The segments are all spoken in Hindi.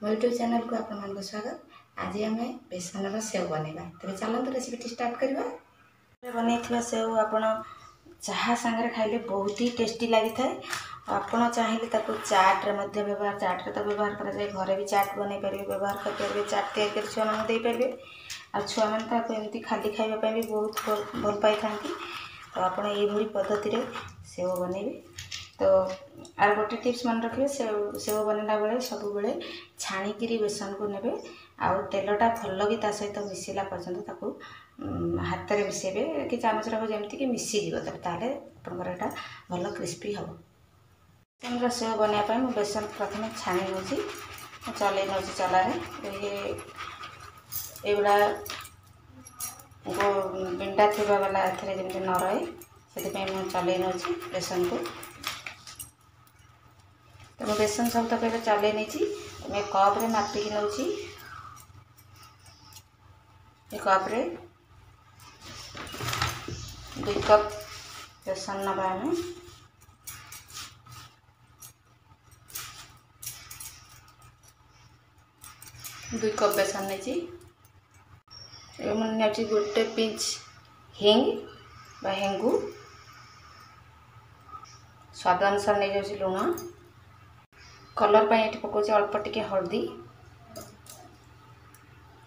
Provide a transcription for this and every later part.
मो यूट्यूब चैनल को आपन स्वागत। आज आम बेसन सेव बनवा तेज चलते रेसिपी स्टार्ट करवा। बनई सेव आपड़ चाहा सांगे खाइले बहुत ही टेस्टी लगी था। आपड़ चाहिए चाट व्यवहार चाट तो व्यवहार कराए, घरे भी चाट बनई पारे, व्यवहार करेंगे, चाट तैयार छुआ मान दे पारे। आ छुआ मैंने एमती खाली खावाई भी बहुत भल पाई था। तो आपड़ ये पद्धति सेव बनइबे। तो आर गोटे टिप्स मन रखिए, सेव बनला बेले सब बेले छाणिकी बेसन को नेबे। आउ तेलटा भल कि सहित मिसला पर्यंत हाथ में मिसेबे कि चामच रख जमीक मिसीज ताले आपंकर भल क्रिस्पी हम। बेसन सेव बनवाई मुझे बेसन प्रथम छाणी नौ चल नौ चलारे एगुड़ा बिंडा थी वाला जमी न रहे से चल नौ बेसन को। तो मैं बेसन सब तक चल नहीं मैं कप रे मापिकी नौ कप्रे 2 कप बेसन नवा आम 2 कप बेसन नहीं मुझे गोटे पिंच हिंग बा हेंगू स्वाद अनुसार नहीं जाऊँ लुण कलर पर ये पकाऊँ अल्प टिके हल्दी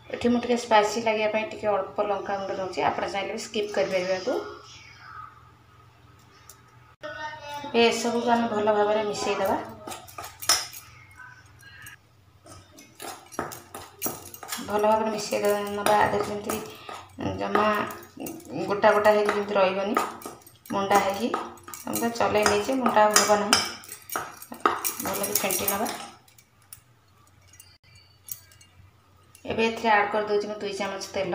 ये मुझे स्पाइसी लगे अल्प लंका गुंड दूसरी आप चाहिए स्किप कर सब को आम भल भाव में मिसईदे। भल भाव में मिसई ना आधे जमी जमा गोटा गोटा होगी रही मुंडा हो चल नहीं मुंडा हम ना भल कि फेंटी ना। एबे एथरे ऐड कर दूची मैं 2 चम्मच तेल।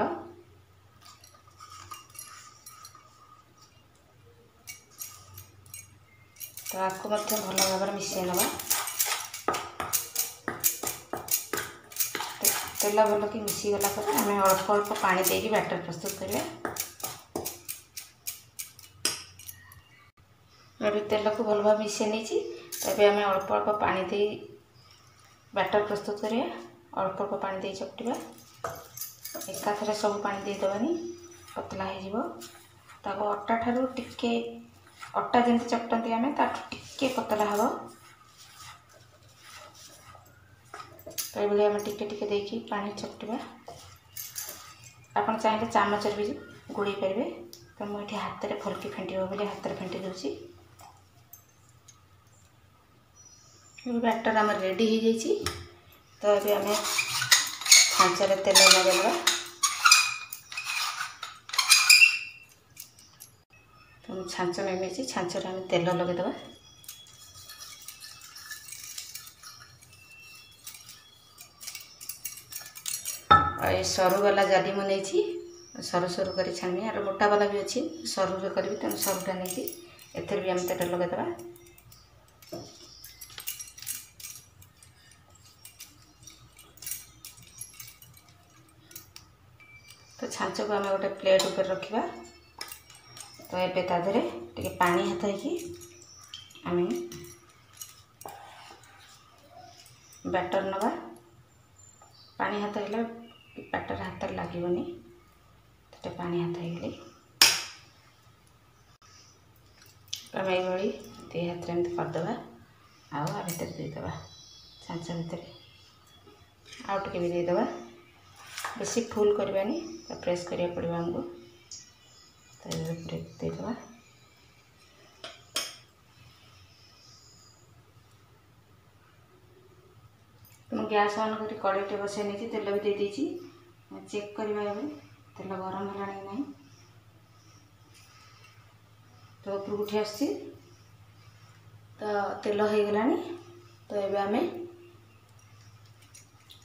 तो आपको भल भाव में मिसई ना तेल भल कि मिसी गला पर आम अल्प अल्प पानी देकी बैटर प्रस्तुत करिया। मैं भी तेल को भल भाव मिसई नहीं तबे आम अल्प अल्प पानी दे बैटर प्रस्तुत करिया। अल्प अल्प पानी दे चकटिबा एकाथरे सब पानी दे दबानी पतला हो अटा ठारू टिके अटा जमी चकटती आम टिके पतला हम। तो ये आम टिके टिके देकी पानी चकटिबा। आप चाहिए चामच भी गोड़े पारे। तो मुझे हाथ में भलकी फेंटी हो बोली हाथ में फेंटी दूसरी। बैटर आम रेडी हो जाइए। तो ये आम छांचर तेल लगेगा। तो छांच में छांचर आम तेल लगेदे। ये सरू वाला जाली मुझे नहीं सरू सरू कर छाणी यार मोटा वाला भी अच्छी सरू करी तेनाली सरूटा नहीं एथर भी आम तेल लगेदे। तो छांच को आम गोटे प्लेट ऊपर रखा। तो ये तादे टे पानी हाथ आम बैटर नवा पानी हाथ है बैटर हाथ लगनी तो पानी हाथ हो आम ये दे हाथ में करदे आ भर देदेबा छांच भितर आउ टे भी देदेबा। बेसी फुल करवानी तो प्रेस करिया पड़ो आमको। तो देदेबा तो गैस ऑन कर कड़े बसई नहीं तेल भी दे देती चेक करवा तेल गरम है ना। तो ऊपर उठी आस तो तेल हो गला। तो ये आम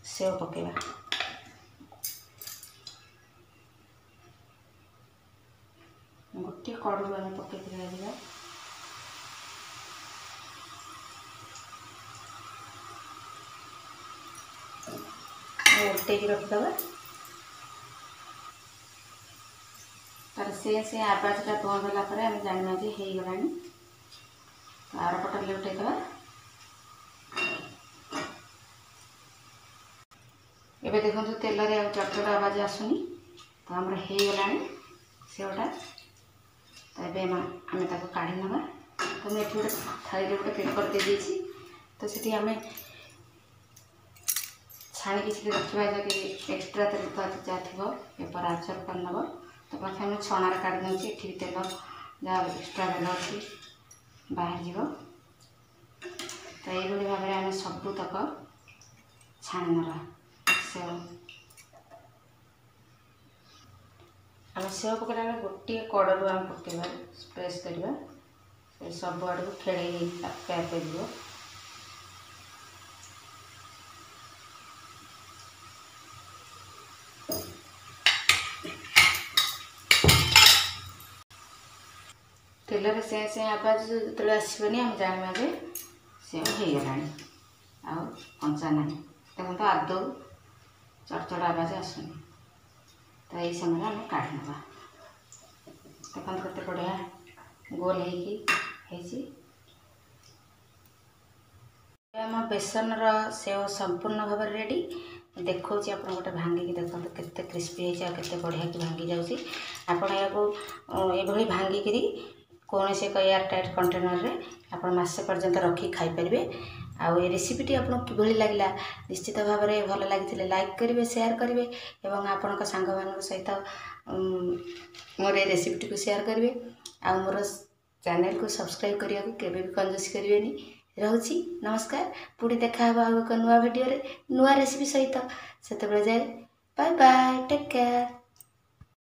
सेव पकेबा। गोटे कड़ू आम पकई दिया उल्टे रखीदे। तार से आवाजटा बंद होगा आम जाना जे हो गला। आर पट लेउटेदे। एबे देखो तेल रे चटचट आवाज आसुनी तो आमर हो गलानी सेवटा। तो ये आम ताको काढ़ी नवा। तो मुझे गोटे थाली गोटे पेपर दे देती तो सीटी आम छाणी कि रखा जदि एक्सट्रा तेल जहाँ थी पेपर आबजर्व कर नब। तो प्रथम छणार काढ़ी दूसरी ये तेल जहाँ एक्सट्रा तेल अच्छी बाहर जीव। तो ये भाव में आम सबूतक छाणी नवा सेव। आम सेव पकड़ा गोटे कड़ू आम पकड़ा स्प्रेस करवा सब आड़ को खेल पैक कर। तेल से आवाज जो आसबनी आम जाना जे से हो गला कंचा ना देखो आदौ चटचट आवाज आसुनी। तो यही समय आम काढ़ी नवा। देखो केते बढ़िया गोल होम बेसन सेव संपूर्ण भाव रेडी। देखो आप गोटे भांगिक देखो केते क्रिस्पी होते बढ़िया कि भांगी जाऊँगी। आपड़ या भांगिक कौन से एयर टाइट कंटेनर रे आप मसे पर्यंत रखी खाईपारे। आउ ये रेसिपीटी आपको किभली लगला निश्चित भाव में भल लगी लाइक करेंगे शेयर करेंगे और आपण सांग मान सहित मोर ये रेसिपीटी को शेयर करेंगे। आउ मोर चैनल को सब्सक्राइब करने को केबे भी कंजूसी करेंगे। रहुची नमस्कार। पुणी देखा एक नुआ वीडियो रे नुआ रेसिपी सहित। से जाए बाय बाय टेक केयर।